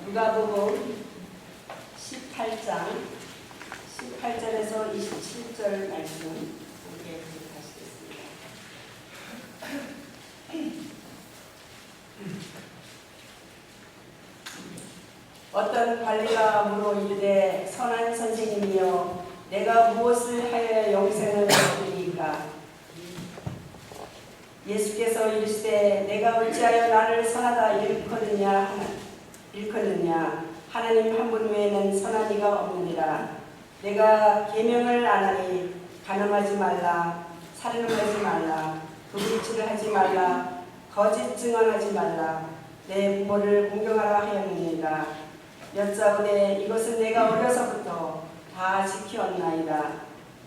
누가복음 18장 18절에서 27절 말씀 함께 하시겠습니다. 어떤 관리가 물어 이르되 선한 선생님이여 내가 무엇을 하여 영생을 얻으리이까? 예수께서 이르시되 내가 어찌하여 나를 선하다 일컫느냐 하나님 한 분 외에는 선한 이가 없느니라. 내가 계명을 안 하니 간음하지 말라, 살인을 하지 말라, 불의치를 하지 말라, 거짓 증언하지 말라, 내 부모를 공경하라 하였느니라. 여짜오되 이것은 내가 어려서부터 다 지켰나이다.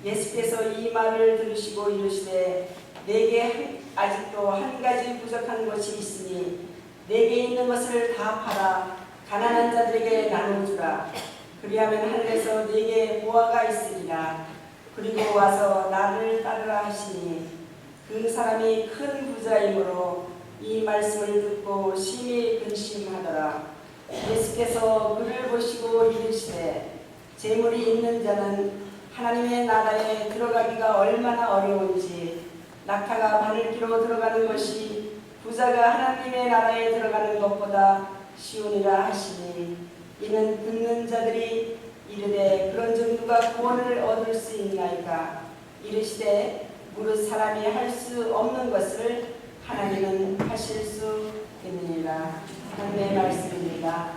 예수께서 이 말을 들으시고 이르시되 내게 아직도 한 가지 부족한 것이 있으니 내게 있는 것을 다 팔아 가난한 자들에게 나눠주라. 그리하면 하늘에서 내게 보화가 있으리라. 그리고 와서 나를 따르라 하시니 그 사람이 큰 부자이므로 이 말씀을 듣고 심히 근심하더라. 예수께서 그를 보시고 이르시되 재물이 있는 자는 하나님의 나라에 들어가기가 얼마나 어려운지 낙타가 바늘기로 들어가는 것이 부자가 하나님의 나라에 들어가는 것보다 쉬우니라 하시니 이는 듣는 자들이 이르되 그런즉 누가 구원을 얻을 수 있나이까? 이르시되 무릇 사람이 할 수 없는 것을 하나님은 하실 수 있느니라. 하나님의 말씀입니다.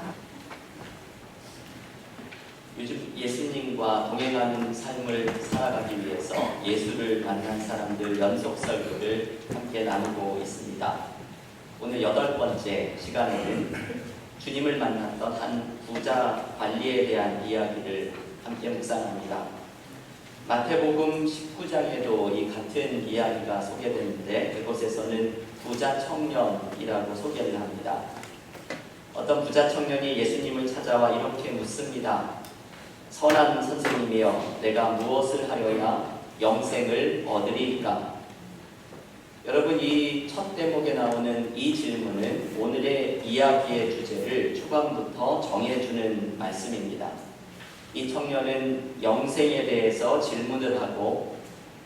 요즘 예수님과 동행하는 삶을 살아가기 위해서 예수를 만난 사람들 연속 설교를 함께 나누고 있습니다. 오늘 8번째 시간에는 주님을 만났던 한 부자 관리에 대한 이야기를 함께 묵상합니다. 마태복음 19장에도 이 같은 이야기가 소개되는데 그곳에서는 부자 청년이라고 소개를 합니다. 어떤 부자 청년이 예수님을 찾아와 이렇게 묻습니다. 선한 선생님이여 내가 무엇을 하여야 영생을 얻으리이까? 여러분, 이 첫 대목에 나오는 이 질문은 오늘의 이야기의 주제를 초반부터 정해주는 말씀입니다. 이 청년은 영생에 대해서 질문을 하고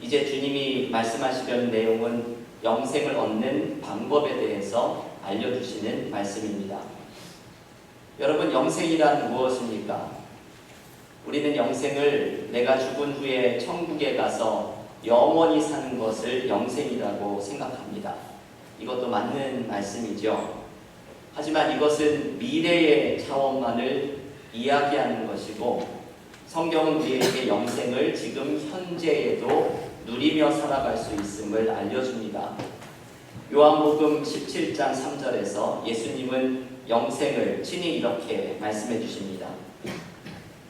이제 주님이 말씀하시려는 내용은 영생을 얻는 방법에 대해서 알려주시는 말씀입니다. 여러분, 영생이란 무엇입니까? 우리는 영생을 내가 죽은 후에 천국에 가서 영원히 사는 것을 영생이라고 생각합니다. 이것도 맞는 말씀이죠. 하지만 이것은 미래의 차원만을 이야기하는 것이고 성경은 우리에게 영생을 지금 현재에도 누리며 살아갈 수 있음을 알려줍니다. 요한복음 17장 3절에서 예수님은 영생을 친히 이렇게 말씀해 주십니다.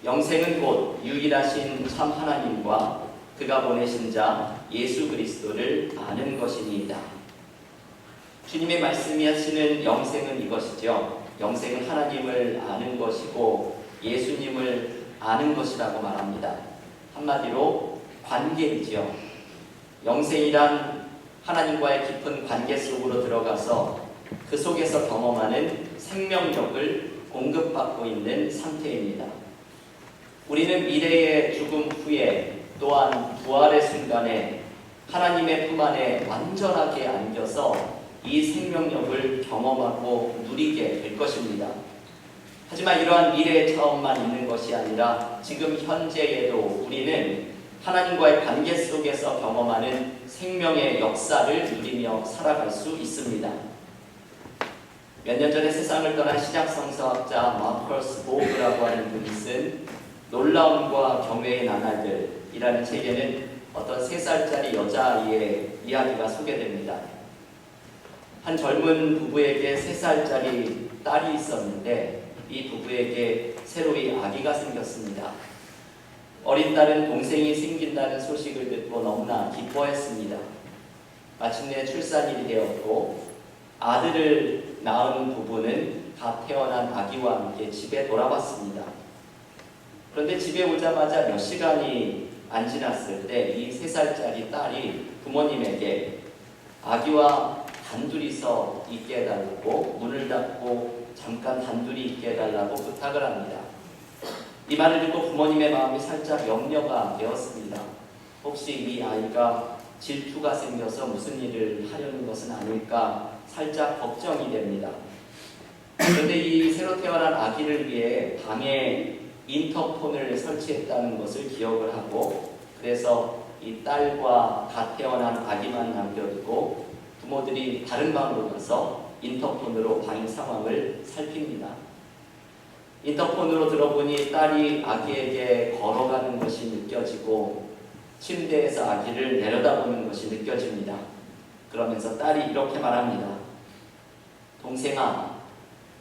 영생은 곧 유일하신 참 하나님과 그가 보내신 자 예수 그리스도를 아는 것이니이다. 주님의 말씀이 하시는 영생은 이것이죠. 영생은 하나님을 아는 것이고 예수님을 아는 것이라고 말합니다. 한마디로 관계이죠. 영생이란 하나님과의 깊은 관계 속으로 들어가서 그 속에서 경험하는 생명력을 공급받고 있는 상태입니다. 우리는 미래의 죽음 후에 또한 부활의 순간에 하나님의 품 안에 완전하게 안겨서 이 생명력을 경험하고 누리게 될 것입니다. 하지만 이러한 미래의 차원만 있는 것이 아니라 지금 현재에도 우리는 하나님과의 관계 속에서 경험하는 생명의 역사를 누리며 살아갈 수 있습니다. 몇 년 전에 세상을 떠난 시작성서학자 마커스 보그라고 하는 분이 쓴 놀라움과 경외의 나날들이라는 책에는 어떤 3살짜리 여자아이의 이야기가 소개됩니다. 한 젊은 부부에게 3살짜리 딸이 있었는데 이 부부에게 새로이 아기가 생겼습니다. 어린 딸은 동생이 생긴다는 소식을 듣고 너무나 기뻐했습니다. 마침내 출산일이 되었고 아들을 낳은 부부는 갓 태어난 아기와 함께 집에 돌아왔습니다. 그런데 집에 오자마자 몇 시간이 안 지났을 때 이 3살짜리 딸이 부모님에게 아기와 단둘이서 있게 해달라고 문을 닫고 잠깐 단둘이 있게 해달라고 부탁을 합니다. 이 말을 듣고 부모님의 마음이 살짝 염려가 되었습니다. 혹시 이 아이가 질투가 생겨서 무슨 일을 하려는 것은 아닐까 살짝 걱정이 됩니다. 그런데 이 새로 태어난 아기를 위해 방에 인터폰을 설치했다는 것을 기억을 하고, 그래서 이 딸과 갓 태어난 아기만 남겨두고 부모들이 다른 방으로 가서 인터폰으로 방 상황을 살핍니다. 인터폰으로 들어보니 딸이 아기에게 걸어가는 것이 느껴지고 침대에서 아기를 내려다보는 것이 느껴집니다. 그러면서 딸이 이렇게 말합니다. 동생아,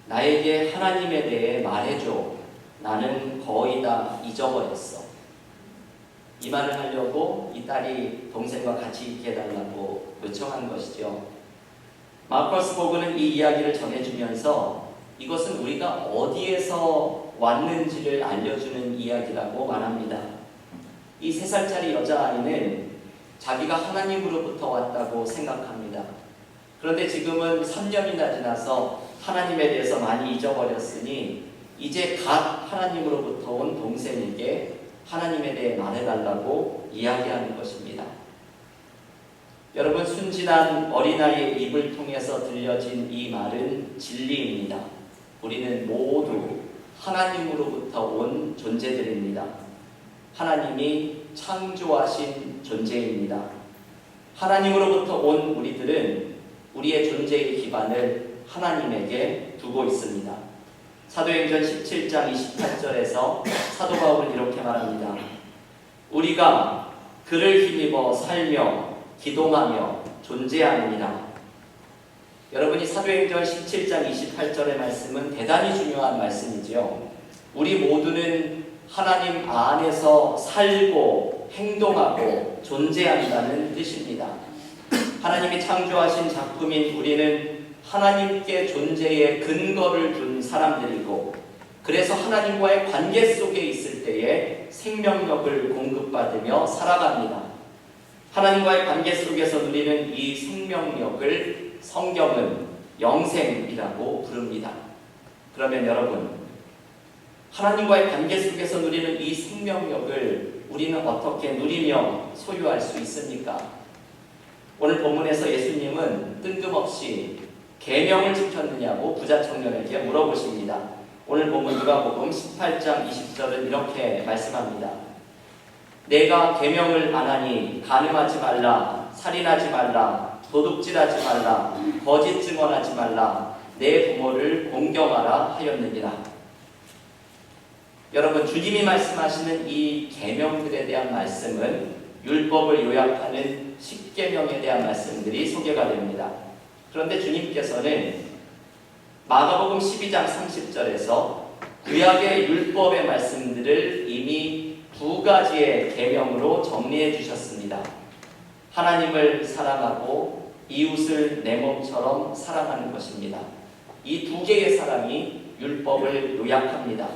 나에게 하나님에 대해 말해줘. 나는 거의 다 잊어버렸어. 이 말을 하려고 이 딸이 동생과 같이 있게 해달라고 요청한 것이죠. 마커스 보그는 이 이야기를 전해주면서 이것은 우리가 어디에서 왔는지를 알려주는 이야기라고 말합니다. 이 3살짜리 여자아이는 자기가 하나님으로부터 왔다고 생각합니다. 그런데 지금은 3년이나 지나서 하나님에 대해서 많이 잊어버렸으니 이제 갓 하나님으로부터 온 동생에게 하나님에 대해 말해달라고 이야기하는 것입니다. 여러분, 순진한 어린아이의 입을 통해서 들려진 이 말은 진리입니다. 우리는 모두 하나님으로부터 온 존재들입니다. 하나님이 창조하신 존재입니다. 하나님으로부터 온 우리들은 우리의 존재의 기반을 하나님에게 두고 있습니다. 사도행전 17장 28절에서 사도 바울은 이렇게 말합니다. 우리가 그를 힘입어 살며 기동하며 존재합니다. 여러분이 사도행전 17장 28절의 말씀은 대단히 중요한 말씀이지요. 우리 모두는 하나님 안에서 살고 행동하고 존재한다는 뜻입니다. 하나님이 창조하신 작품인 우리는 하나님께 존재의 근거를 둔 사람들이고, 그래서 하나님과의 관계 속에 있을 때에 생명력을 공급받으며 살아갑니다. 하나님과의 관계 속에서 누리는 이 생명력을 성경은 영생이라고 부릅니다. 그러면 여러분, 하나님과의 관계 속에서 누리는 이 생명력을 우리는 어떻게 누리며 소유할 수 있습니까? 오늘 본문에서 예수님은 뜬금없이 계명을 지켰느냐고 부자 청년에게 물어보십니다. 오늘 본문 누가복음 18장 20절은 이렇게 말씀합니다. 내가 계명을 안 하니 간음하지 말라, 살인하지 말라, 도둑질하지 말라, 거짓 증언하지 말라, 내 부모를 공경하라 하였느니라. 여러분, 주님이 말씀하시는 이 계명들에 대한 말씀은 율법을 요약하는 십계명에 대한 말씀들이 소개가 됩니다. 그런데 주님께서는 마가복음 12장 30절에서 구약의 율법의 말씀들을 이미 2가지의 계명으로 정리해 주셨습니다. 하나님을 사랑하고 이웃을 내 몸처럼 사랑하는 것입니다. 이 2개의 사랑이 율법을 요약합니다.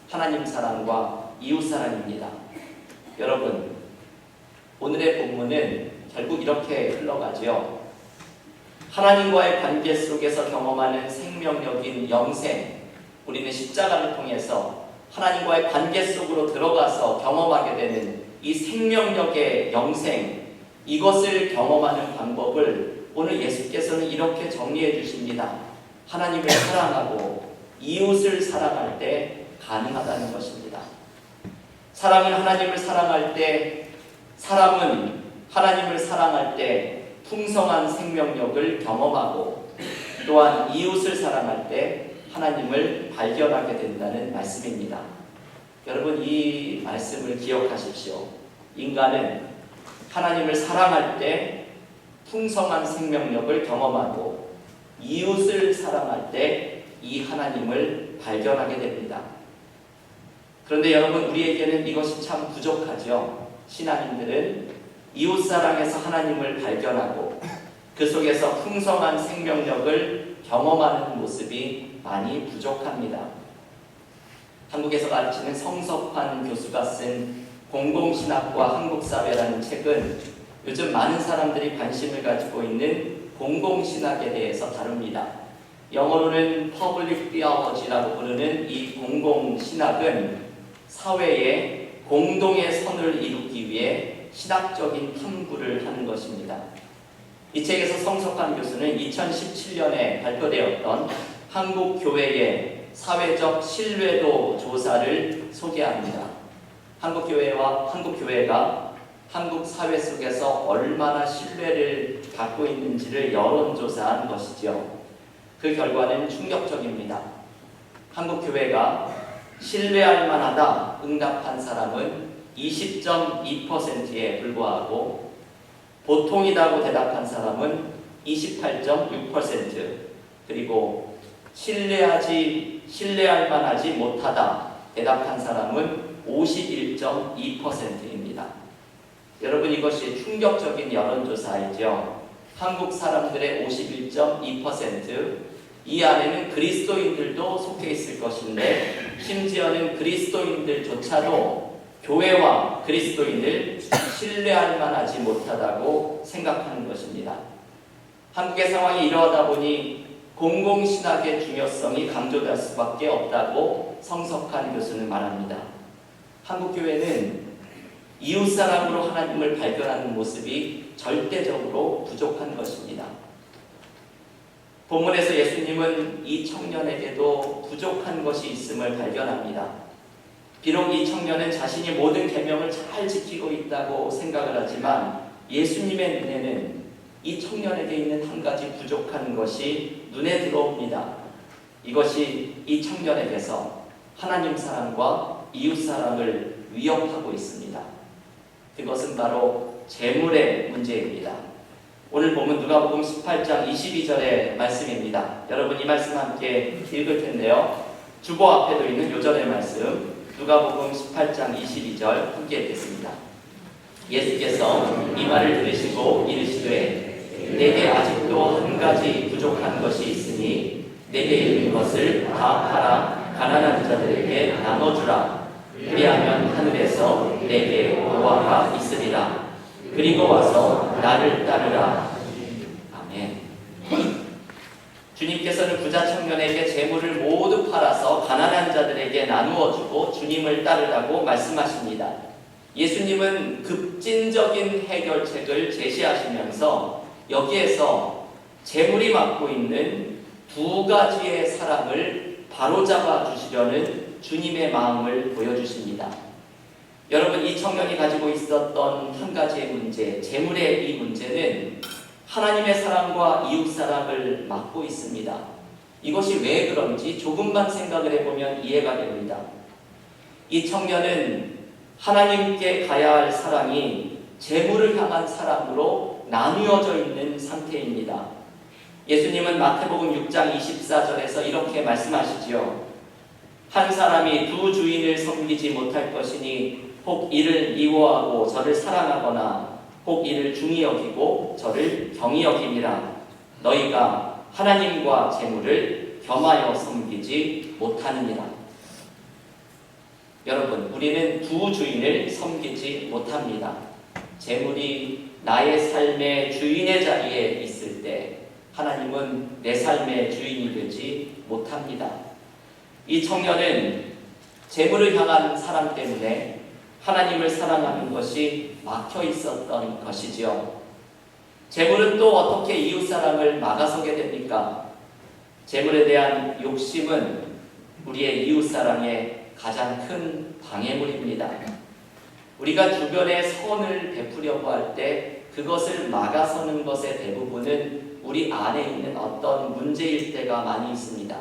하나님 사랑과 이웃 사랑입니다. 여러분, 오늘의 본문은 결국 이렇게 흘러가죠. 하나님과의 관계 속에서 경험하는 생명력인 영생, 우리는 십자가를 통해서 하나님과의 관계 속으로 들어가서 경험하게 되는 이 생명력의 영생, 이것을 경험하는 방법을 오늘 예수께서는 이렇게 정리해 주십니다. 하나님을 사랑하고 이웃을 사랑할 때 가능하다는 것입니다. 사랑은 하나님을 사랑할 때, 사람은 하나님을 사랑할 때 풍성한 생명력을 경험하고, 또한 이웃을 사랑할 때 하나님을 발견하게 된다는 말씀입니다. 여러분, 이 말씀을 기억하십시오. 인간은 하나님을 사랑할 때 풍성한 생명력을 경험하고, 이웃을 사랑할 때 이 하나님을 발견하게 됩니다. 그런데 여러분, 우리에게는 이것이 참 부족하죠. 신앙인들은 이웃사랑에서 하나님을 발견하고 그 속에서 풍성한 생명력을 경험하는 모습이 많이 부족합니다. 한국에서 가르치는 성석환 교수가 쓴 공공신학과 한국사회라는 책은 요즘 많은 사람들이 관심을 가지고 있는 공공신학에 대해서 다룹니다. 영어로는 퍼블릭 디아워지라고 부르는 이 공공신학은 사회에 공동의 선을 이루기 위해 신학적인 탐구를 하는 것입니다. 이 책에서 성석환 교수는 2017년에 발표되었던 한국 교회의 사회적 신뢰도 조사를 소개합니다. 한국 교회가 한국 사회 속에서 얼마나 신뢰를 갖고 있는지를 여론조사한 것이죠. 그 결과는 충격적입니다. 한국 교회가 신뢰할 만하다 응답한 사람은 20.2%에 불과하고 보통이라고 대답한 사람은 28.6%, 그리고 신뢰할 만하지 못하다 대답한 사람은 51.2%입니다. 여러분, 이것이 충격적인 여론조사이죠. 한국 사람들의 51.2%, 이 안에는 그리스도인들도 속해 있을 것인데 심지어는 그리스도인들조차도 교회와 그리스도인을 신뢰할 만하지 못하다고 생각하는 것입니다. 한국의 상황이 이러하다 보니 공공신학의 중요성이 강조될 수밖에 없다고 성석환 교수는 말합니다. 한국 교회는 이웃사랑으로 하나님을 발견하는 모습이 절대적으로 부족한 것입니다. 본문에서 예수님은 이 청년에게도 부족한 것이 있음을 발견합니다. 비록 이 청년은 자신이 모든 계명을 잘 지키고 있다고 생각을 하지만 예수님의 눈에는 이 청년에게 있는 한 가지 부족한 것이 눈에 들어옵니다. 이것이 이 청년에게서 하나님 사랑과 이웃 사랑을 위협하고 있습니다. 그것은 바로 재물의 문제입니다. 오늘 보면 누가복음 18장 22절의 말씀입니다. 여러분, 이 말씀 함께 읽을 텐데요. 주보 앞에도 있는 요절의 말씀, 누가복음 18장 22절 함께 읽겠습니다. 예수께서 이 말을 들으시고 이르시되 내게 아직도 한 가지 부족한 것이 있으니 내게 있는 것을 다 팔아 가난한 자들에게 나눠주라. 그리하면 하늘에서 내게 보화가 있으리라. 그리고 와서 나를 따르라. 아멘. 주님께서는 부자 청년에게 재물을 모두 팔아서 가난한 자들에게 나누어 주고 주님을 따르라고 말씀하십니다. 예수님은 급진적인 해결책을 제시하시면서 여기에서 재물이 맡고 있는 두 가지의 사랑을 바로잡아 주시려는 주님의 마음을 보여주십니다. 여러분, 이 청년이 가지고 있었던 한 가지의 문제, 재물의 이 문제는 하나님의 사랑과 이웃 사랑을 맡고 있습니다. 이것이 왜 그런지 조금만 생각을 해보면 이해가 됩니다. 이 청년은 하나님께 가야 할 사랑이 재물을 향한 사랑으로 나누어져 있는 상태입니다. 예수님은 마태복음 6장 24절에서 이렇게 말씀하시지요. 한 사람이 두 주인을 섬기지 못할 것이니 혹 이를 미워하고 저를 사랑하거나 혹 이를 중히 여기고 저를 경히 여김이라. 너희가 하나님과 재물을 겸하여 섬기지 못하느니라. 여러분, 우리는 두 주인을 섬기지 못합니다. 재물이 나의 삶의 주인의 자리에 있을 때 하나님은 내 삶의 주인이 되지 못합니다. 이 청년은 재물을 향한 사랑 때문에 하나님을 사랑하는 것이 막혀 있었던 것이지요. 재물은 또 어떻게 이웃사랑을 막아서게 됩니까? 재물에 대한 욕심은 우리의 이웃사랑의 가장 큰 방해물입니다. 우리가 주변에 선을 베푸려고 할 때 그것을 막아서는 것의 대부분은 우리 안에 있는 어떤 문제일 때가 많이 있습니다.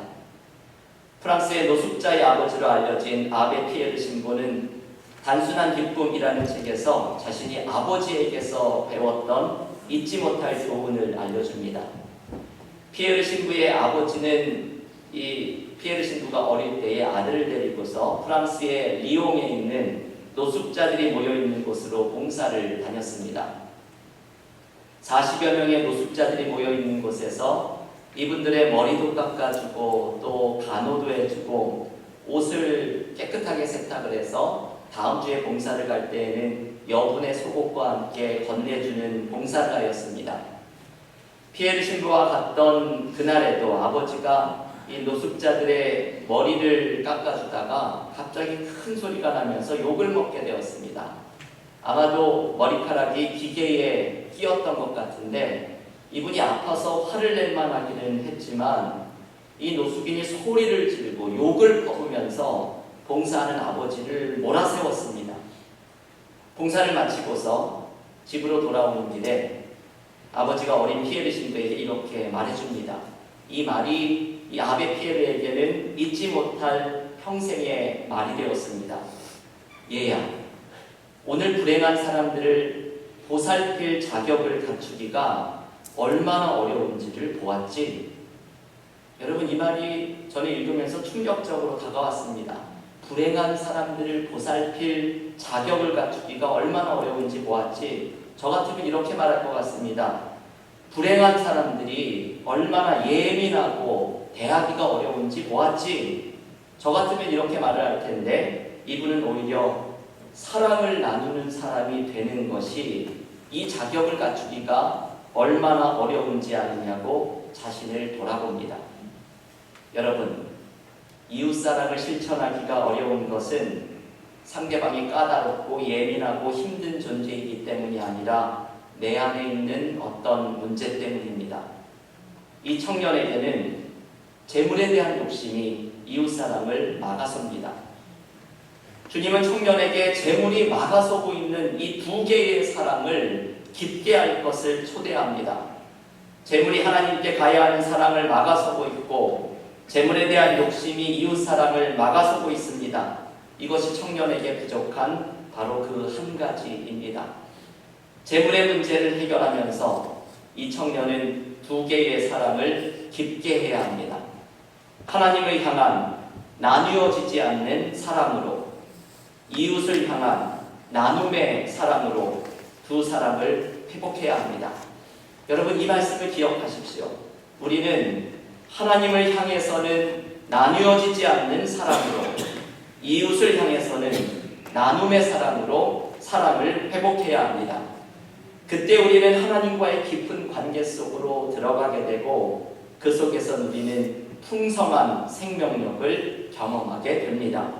프랑스의 노숙자의 아버지로 알려진 아베 피에르 신부는 단순한 기쁨이라는 책에서 자신이 아버지에게서 배웠던 잊지 못할 교훈을 알려줍니다. 피에르 신부의 아버지는 이 피에르 신부가 어릴 때에 아들을 데리고서 프랑스의 리옹에 있는 노숙자들이 모여있는 곳으로 봉사를 다녔습니다. 40여 명의 노숙자들이 모여있는 곳에서 이분들의 머리도 깎아주고 또 간호도 해주고 옷을 깨끗하게 세탁을 해서 다음 주에 봉사를 갈 때에는 여분의 속옷과 함께 건네주는 봉사를 하였습니다. 피에르 신부와 갔던 그날에도 아버지가 이 노숙자들의 머리를 깎아주다가 갑자기 큰 소리가 나면서 욕을 먹게 되었습니다. 아마도 머리카락이 기계에 끼었던 것 같은데 이분이 아파서 화를 낼 만하기는 했지만 이 노숙인이 소리를 지르고 욕을 퍼부면서 봉사하는 아버지를 몰아세웠습니다. 봉사를 마치고서 집으로 돌아오는 길에 아버지가 어린 피에르 신부에게 이렇게 말해줍니다. 이 말이 이 아베 피에르에게는 잊지 못할 평생의 말이 되었습니다. 얘야, 오늘 불행한 사람들을 보살필 자격을 갖추기가 얼마나 어려운지를 보았지. 여러분, 이 말이 저는 읽으면서 충격적으로 다가왔습니다. 불행한 사람들을 보살필 자격을 갖추기가 얼마나 어려운지 보았지. 저 같으면 이렇게 말할 것 같습니다. 불행한 사람들이 얼마나 예민하고 대하기가 어려운지 보았지. 저 같으면 이렇게 말을 할 텐데 이분은 오히려 사랑을 나누는 사람이 되는 것이 이 자격을 갖추기가 얼마나 어려운지 아느냐고 자신을 돌아봅니다. 여러분, 이웃사랑을 실천하기가 어려운 것은 상대방이 까다롭고 예민하고 힘든 존재이기 때문이 아니라 내 안에 있는 어떤 문제 때문입니다. 이 청년에게는 재물에 대한 욕심이 이웃사랑을 막아섭니다. 주님은 청년에게 재물이 막아서고 있는 이 두 개의 사랑을 깊게 할 것을 초대합니다. 재물이 하나님께 가야 하는 사랑을 막아서고 있고 재물에 대한 욕심이 이웃사랑을 막아서고 있습니다. 이것이 청년에게 부족한 바로 그 한 가지입니다. 재물의 문제를 해결하면서 이 청년은 두 개의 사랑을 깊게 해야 합니다. 하나님을 향한 나뉘어지지 않는 사랑으로, 이웃을 향한 나눔의 사랑으로 두 사랑을 회복해야 합니다. 여러분, 이 말씀을 기억하십시오. 우리는 하나님을 향해서는 나뉘어지지 않는 사랑으로, 이웃을 향해서는 나눔의 사랑으로 사랑을 회복해야 합니다. 그때 우리는 하나님과의 깊은 관계 속으로 들어가게 되고 그 속에서 누리는 풍성한 생명력을 경험하게 됩니다.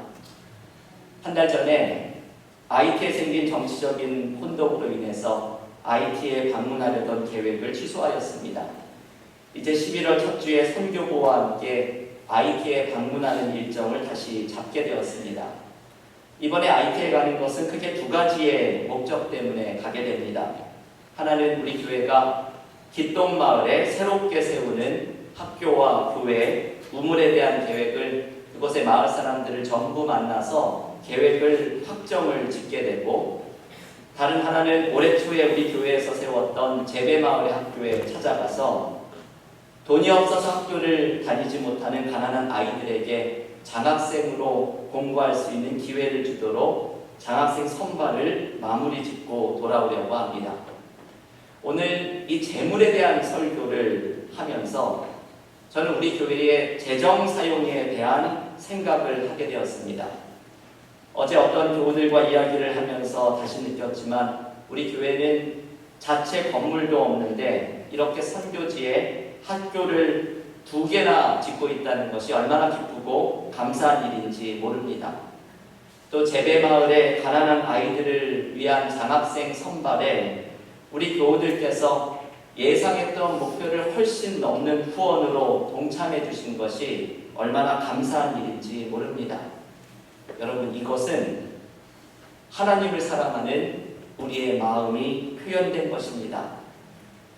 한 달 전에 IT에 생긴 정치적인 혼동으로 인해서 IT에 방문하려던 계획을 취소하였습니다. 이제 11월 첫 주에 선교부와 함께 IT에 방문하는 일정을 다시 잡게 되었습니다. 이번에 IT에 가는 것은 크게 두 가지의 목적 때문에 가게 됩니다. 하나는 우리 교회가 기똥마을에 새롭게 세우는 학교와 교회, 우물에 대한 계획을 그곳의 마을 사람들을 전부 만나서 계획을 확정을 짓게 되고, 다른 하나는 올해 초에 우리 교회에서 세웠던 재배마을의 학교에 찾아가서 돈이 없어서 학교를 다니지 못하는 가난한 아이들에게 장학생으로 공부할 수 있는 기회를 주도록 장학생 선발을 마무리 짓고 돌아오려고 합니다. 오늘 이 재물에 대한 설교를 하면서 저는 우리 교회의 재정 사용에 대한 생각을 하게 되었습니다. 어제 어떤 교우들과 이야기를 하면서 다시 느꼈지만 우리 교회는 자체 건물도 없는데 이렇게 선교지에 학교를 2개나 짓고 있다는 것이 얼마나 기쁘고 감사한 일인지 모릅니다. 또 재배마을의 가난한 아이들을 위한 장학생 선발에 우리 교우들께서 예상했던 목표를 훨씬 넘는 후원으로 동참해 주신 것이 얼마나 감사한 일인지 모릅니다. 여러분, 이것은 하나님을 사랑하는 우리의 마음이 표현된 것입니다.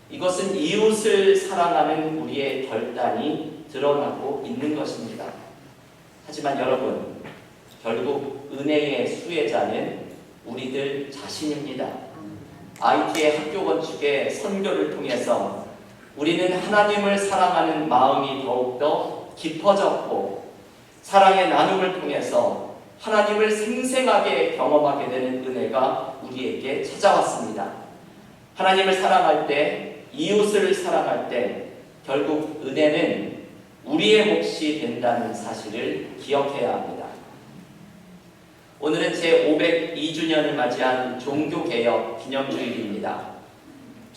이것은 이웃을 사랑하는 우리의 결단이 드러나고 있는 것입니다. 하지만 여러분, 결국 은혜의 수혜자는 우리들 자신입니다. IT의 학교 건축의 선교를 통해서 우리는 하나님을 사랑하는 마음이 더욱더 깊어졌고, 사랑의 나눔을 통해서 하나님을 생생하게 경험하게 되는 은혜가 우리에게 찾아왔습니다. 하나님을 사랑할 때, 이웃을 사랑할 때 결국 은혜는 우리의 몫이 된다는 사실을 기억해야 합니다. 오늘은 제502주년을 맞이한 종교개혁 기념주일입니다.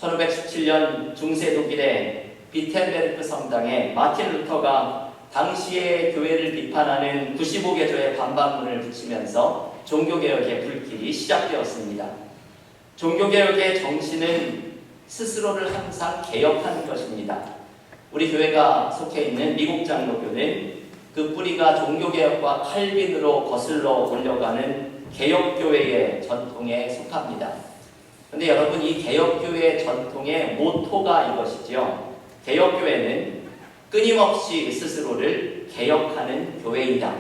1517년 중세 독일의 비텐베르크 성당에 마틴 루터가 당시의 교회를 비판하는 95개조의 반박문을 붙이면서 종교개혁의 불길이 시작되었습니다. 종교개혁의 정신은 스스로를 항상 개혁하는 것입니다. 우리 교회가 속해 있는 미국 장로교는 그 뿌리가 종교개혁과 칼빈으로 거슬러 올려가는 개혁교회의 전통에 속합니다. 그런데 여러분, 이 개혁교회의 전통의 모토가 이것이죠. 개혁교회는 끊임없이 스스로를 개혁하는 교회이다.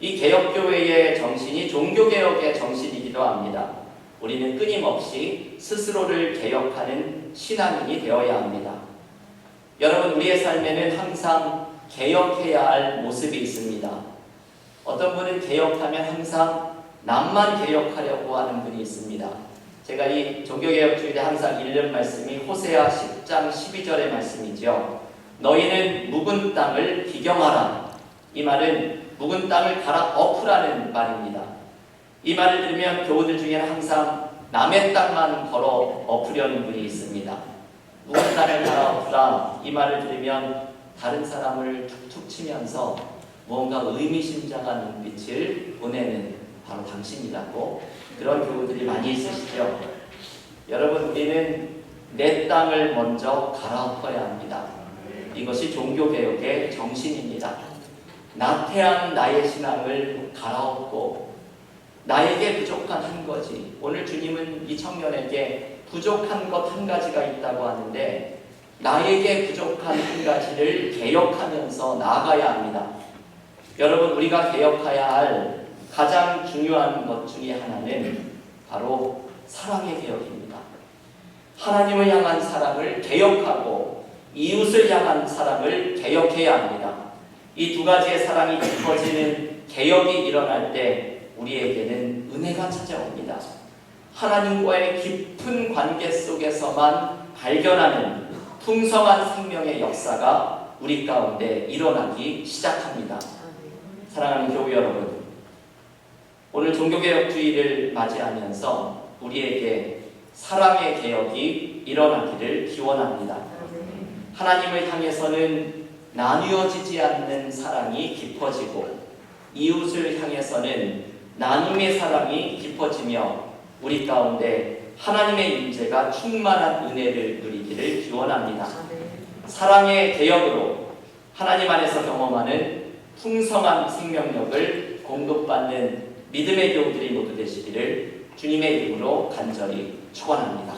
이 개혁교회의 정신이 종교개혁의 정신이기도 합니다. 우리는 끊임없이 스스로를 개혁하는 신앙인이 되어야 합니다. 여러분, 우리의 삶에는 항상 개혁해야 할 모습이 있습니다. 어떤 분은 개혁하면 항상 남만 개혁하려고 하는 분이 있습니다. 제가 이 종교개혁 주일에 항상 읽는 말씀이 호세아 10장 12절의 말씀이죠. 너희는 묵은 땅을 기경하라. 이 말은 묵은 땅을 갈아엎으라는 말입니다. 이 말을 들으면 교우들 중에는 항상 남의 땅만 걸어 엎으려는 분이 있습니다. 묵은 땅을 갈아엎으라. 이 말을 들으면 다른 사람을 툭툭 치면서 무언가 의미심장한 눈빛을 보내는 바로 당신이라고, 그런 교우들이 많이 있으시죠. 여러분, 우리는 내 땅을 먼저 갈아엎어야 합니다. 이것이 종교개혁의 정신입니다. 나태한 나의 신앙을 갈아엎고 나에게 부족한 한 가지, 오늘 주님은 이 청년에게 부족한 것 한 가지가 있다고 하는데 나에게 부족한 한 가지를 개혁하면서 나아가야 합니다. 여러분, 우리가 개혁해야 할 가장 중요한 것 중에 하나는 바로 사랑의 개혁입니다. 하나님을 향한 사랑을 개혁하고 이웃을 향한 사랑을 개혁해야 합니다. 이 두 가지의 사랑이 깊어지는 개혁이 일어날 때 우리에게는 은혜가 찾아옵니다. 하나님과의 깊은 관계 속에서만 발견하는 풍성한 생명의 역사가 우리 가운데 일어나기 시작합니다. 사랑하는 교우 여러분, 오늘 종교개혁 주일을 맞이하면서 우리에게 사랑의 개혁이 일어나기를 기원합니다. 하나님을 향해서는 나뉘어지지 않는 사랑이 깊어지고 이웃을 향해서는 나눔의 사랑이 깊어지며 우리 가운데 하나님의 임재가 충만한 은혜를 누리기를 기원합니다. 사랑의 개혁으로 하나님 안에서 경험하는 풍성한 생명력을 공급받는 믿음의 교우들이 모두 되시기를 주님의 이름으로 간절히 축원합니다.